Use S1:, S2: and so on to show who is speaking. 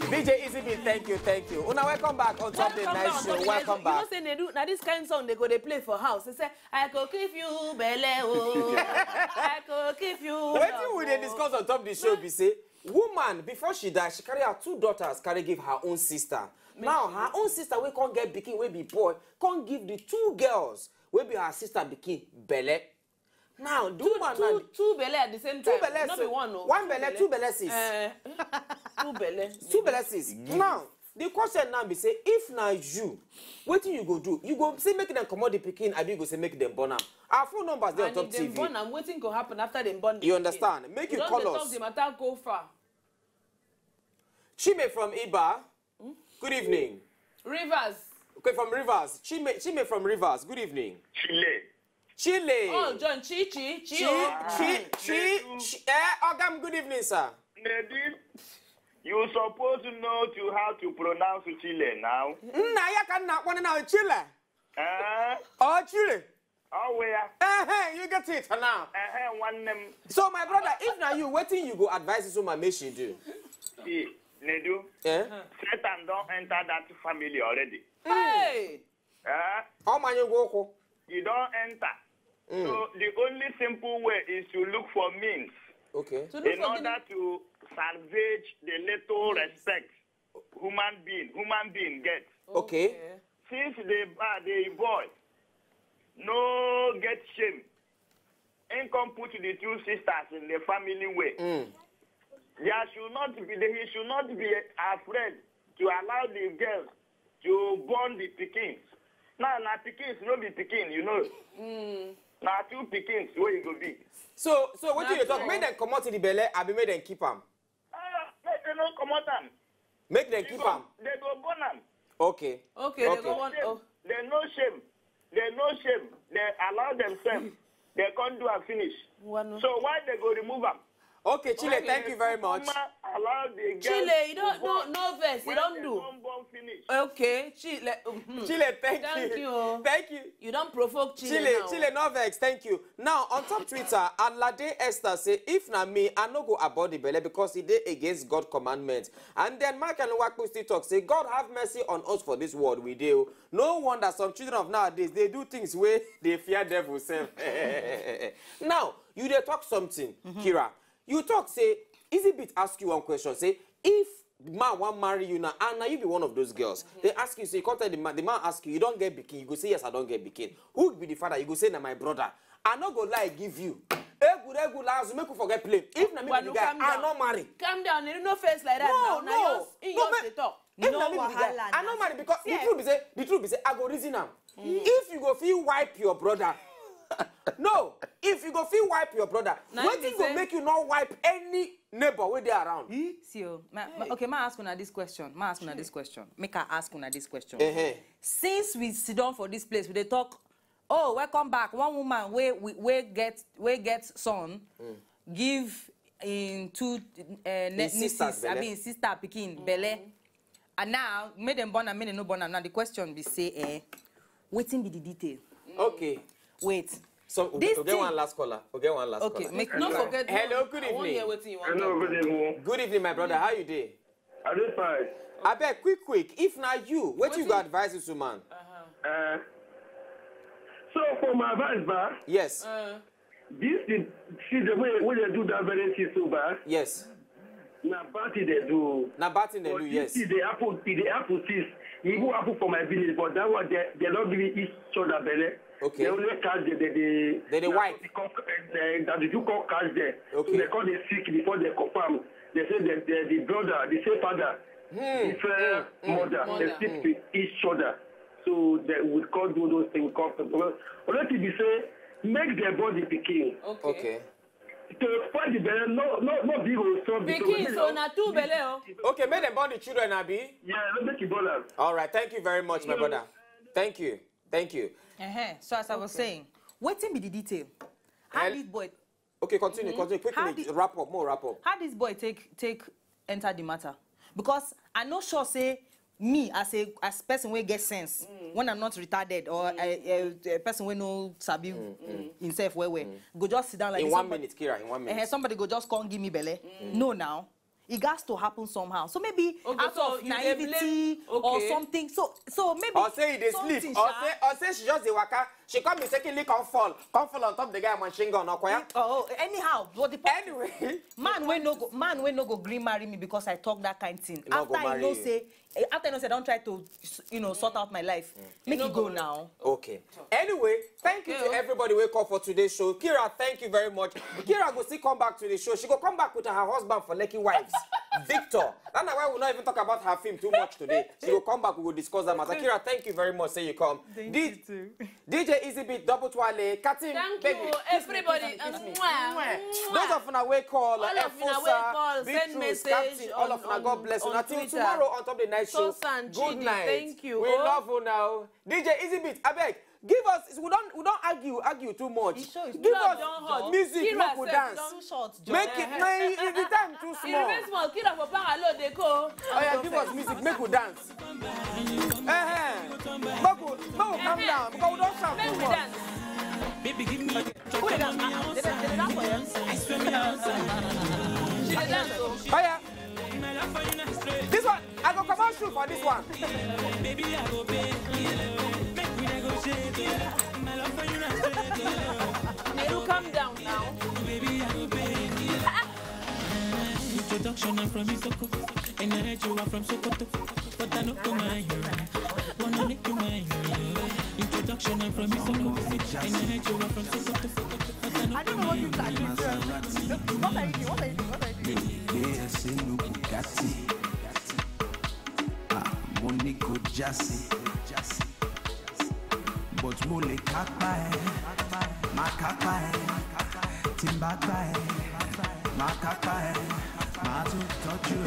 S1: DJ Easy, thank you. Una, welcome back on top the night show. Welcome back.
S2: You know, say they do now this kind of song they go they play for house. They say, I could give you belle, oh. I could give you.
S1: What we they discuss on top the show? Be say, woman before she die, she carry her 2 daughters, carry give her own sister. Now her own sister we can't get bikin, we be boy, can't give the 2 girls, we be her sister bikin belle. Now,
S2: two belle at the same time.
S1: 2 belle,
S2: not be one, no.
S1: 1 belle, 2 belle sis.
S2: 2 belle.
S1: 2 belle sis. Now, the question now be say, if now you, what you go do? You go say make them come out the pikin, and you go say make them born am. Our phone numbers there on top TV.
S2: Born am, waiting to happen after them born.
S1: You understand? Make you call us.
S2: Talk the matter go far.
S1: Chime from Iba. Good evening.
S2: Rivers.
S1: Okay, from Rivers. Chime from Rivers. Good evening. Chile.
S2: Oh, John, Chi.
S1: Ogam, good evening, sir.
S3: You supposed to know how to pronounce Chile now.
S1: I can not want to know Chile. Oh, Chile.
S3: Oh, where?
S1: You get it now.
S3: One name.
S1: So, my brother, if now you waiting, you go advise you my make you do.
S3: See, Nedu. Satan don't enter that family already.
S2: Hey.
S1: How many you go?
S3: You don't enter. So the only simple way is to look for means.
S1: Okay.
S3: In order to salvage the little respect human being gets.
S1: Okay.
S3: Since the boy no get shame, and come put the 2 sisters in the family way. He should not be afraid to allow the girls to born the pickings. Now pickings no be picking, you know. Now 2 pickings where you go be.
S1: So what do you talk? Make them come out to the belly, I be make them keep them.
S3: Make them not come out them.
S1: Make them keep them.
S3: They go born them.
S1: Okay.
S2: They go born.
S3: They no shame. They allow themselves. They can't do a finish. So why they go remove them?
S1: Okay, Chile, thank you very much.
S3: Allow the girls
S2: Chile, you don't no verse, you don't do. Okay, Chile.
S1: Chile, thank you. Thank you.
S2: You don't provoke Chile now.
S1: Chile, no vex, thank you. Now, on top Twitter, Alade Esther say, if na me, I no go about the belly because he did against God commandments. And then Mark and Wakpo still talk, say, God have mercy on us for this world we do. No wonder some children of nowadays, they do things where they fear devil self. Now, you dey talk something, Kira. You talk, say, Easy Bit ask you one question, say, if man want marry you now, and now you be one of those girls, they ask you, say, you come tell the man ask you, you don't get bikini, you go say, yes, I don't get bikini. Who be the father? You go say, na my brother. I not go lie, give you. Good, last, make you forget play. If na me be the guy, I not marry.
S2: Calm down, you no face like that now. No, talk.
S1: If na me be the guy, I not marry because the truth be say, I go reason now. If you go feel wipe your brother, no, if you go feel wipe your brother, nothing go make you not wipe any neighbor where they around.
S4: See, okay, ma ask una this question. Make her ask una this question. Since we sit down for this place, we they talk. Oh, welcome back. One woman we get son, give in 2 nieces. I mean sister picking belle, and now made them born and made them no born. Now the question be say, waiting be the detail.
S1: Okay.
S4: Wait.
S1: So we'll get one last caller.
S2: Okay, don't forget.
S1: Hello, good evening.
S3: Hello, good evening.
S1: Good evening, my brother. How you doing?
S3: I do fine.
S1: I bet quick. If not you, what you got advise this woman?
S3: So for my advice, ba.
S1: Yes.
S3: This is see the way they do that very thing so bad.
S1: Yes.
S3: Na party they do.
S1: Yes.
S3: See the apple seeds. Even apple for my village, but that one they don't give each other belly.
S1: Okay.
S3: They only catch
S1: they wipe.
S3: That the two call catch there.
S1: Okay.
S3: So they call the sick before they confirm. They say that the brother, they say father, the mother, they sleep with each other. So they would call do those things. Already they say make their body picking.
S1: Okay.
S3: To find the belly, no big or so.
S2: Picking so na 2 belly.
S1: Okay, make them born the children, Abi.
S3: Yeah, make it dollar.
S1: All right, thank you very much, my brother. Thank you.
S4: So as I was saying, waiting be the detail. How this boy?
S1: Okay, continue. Quickly, wrap up.
S4: How this boy take enter the matter? Because I no sure say me as person wey get sense when I'm not retarded or a person wey no sabi himself well go just sit down like
S1: in 1 minute, Kira. In 1 minute.
S4: Somebody go just come give me belle. No now. it has to happen somehow. So maybe out
S2: so
S4: of
S2: you dey
S4: naivety
S2: blame-
S4: or something. So maybe
S1: Or say they
S4: something,
S1: sleep.
S4: sha.
S1: Or say she just the waka. She come mistakenly come fall on top of the guy machine gun. Okay?
S4: Oh, anyhow, but the point is,
S1: Anyway,
S4: man we no go green marry me because I talk that kind thing.
S1: No go
S4: After I
S1: marry
S4: know
S1: you.
S4: say, don't try to sort out my life. Make it go now.
S1: okay. Anyway, thank you to everybody who called for today's show. Kira, thank you very much. Kira go still come back to the show. She go come back with her husband for Lucky Wives, Victor. That's why we'll not even talk about her film too much today. She will come back. We will discuss that matter. Kira, thank you very much. Say you come.
S4: Thank you too.
S1: DJ Easybeat, Double Twale, Katim,
S2: Thank
S1: baby,
S2: you,
S1: kiss me,
S2: everybody.
S1: kiss me, kiss me.
S2: Mwah.
S1: Those of una wey call,
S2: All of una wey call,
S1: Big
S2: send
S1: Truth,
S2: message
S1: Captain, all of una,
S2: on-
S1: God bless you.
S2: on
S1: Until
S2: Twitter.
S1: tomorrow on top of the night show.
S2: Tosan,
S1: Good
S2: Chidi,
S1: night.
S2: thank you.
S1: We
S2: Oh.
S1: love you now. DJ Easybeat, abeg, give us. We don't argue too much.
S4: The show is
S1: Give
S2: Kira
S1: us
S2: don hot.
S1: music,
S2: Kira
S1: make we
S2: sef
S1: dance.
S2: don-
S4: Too short, John.
S1: Make it. No, the time too
S2: It
S1: small.
S2: remains small. Kira for parallel dey go.
S1: Oh yeah, give us music, make we dance. Make we calm down because we don't shout
S2: Make
S1: too
S2: we
S1: much.
S2: dance.
S5: Baby, give me
S4: Who did that? Did they dance for you?
S2: She dey dance o.
S1: Oh yeah. This one, I go come out shoot for this one.
S5: baby, I go pay. Make we negotiate. My love for you not straight.
S2: Nehru, calm down now.
S5: Baby, I go pay. Introduction, I'm from Isoko. And I heard you are from Sokoto. But I don't mind you. Wanna make you mine. Introduction, I'm from Isoko. And I heard you are from Sokoto. But I don't
S4: What are you doing? What are you doing?
S6: Bugatti. Monaco Jassy. But mole kapa makapa timba kapa makapa ma to touch you